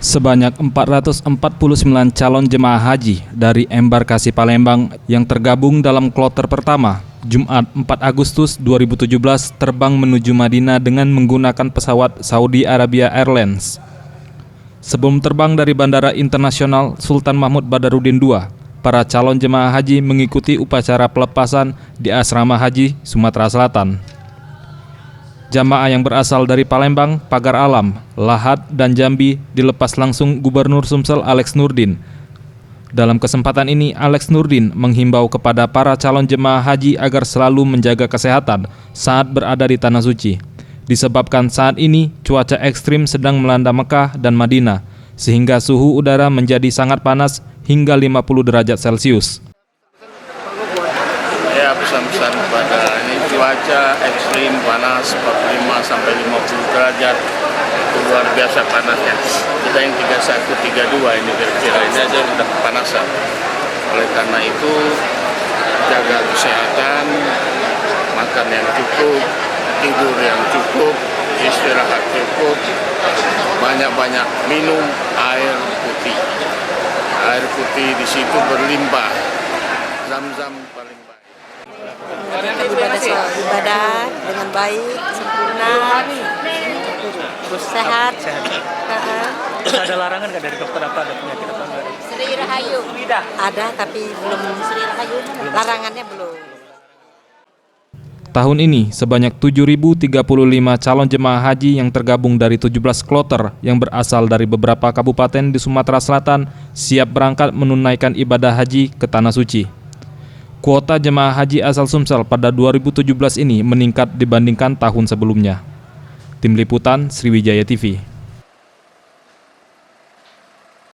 Sebanyak 449 calon jemaah haji dari embarkasi Palembang yang tergabung dalam kloter pertama, Jumat 4 Agustus 2017 terbang menuju Madinah dengan menggunakan pesawat Saudi Arabia Airlines. Sebelum terbang dari Bandara Internasional Sultan Mahmud Badarudin II, para calon jemaah haji mengikuti upacara pelepasan di Asrama Haji Sumatera Selatan. Jamaah yang berasal dari Palembang, Pagar Alam, Lahat, dan Jambi dilepas langsung Gubernur Sumsel Alex Nurdin. Dalam kesempatan ini, Alex Nurdin menghimbau kepada para calon jemaah haji agar selalu menjaga kesehatan saat berada di Tanah Suci. Disebabkan saat ini cuaca ekstrim sedang melanda Mekah dan Madinah, sehingga suhu udara menjadi sangat panas hingga 50 derajat Celcius. Ya, pesan-pesan kepada ini cuaca ekstrim panas 45 sampai 50 derajat, itu luar biasa panasnya. Kita yang 31, 32 ini kira-kira ini aja udah kepanasan. Oleh karena itu jaga kesehatan, makan yang cukup, tidur yang cukup, istirahat cukup, banyak-banyak minum air putih. Air putih di situ berlimpah, zam-zam paling baik. Ibadah dengan baik, sempurna, terus sehat. Terus ada larangan nggak dari dokter, apa ada penyakit apa enggak? Sri Rahayu ada, tapi belum Sri Rahayu, larangannya belum. Tahun ini, sebanyak 7.035 calon jemaah haji yang tergabung dari 17 kloter yang berasal dari beberapa kabupaten di Sumatera Selatan siap berangkat menunaikan ibadah haji ke Tanah Suci. Kuota jemaah haji asal Sumsel pada 2017 ini meningkat dibandingkan tahun sebelumnya. Tim Liputan Sriwijaya TV.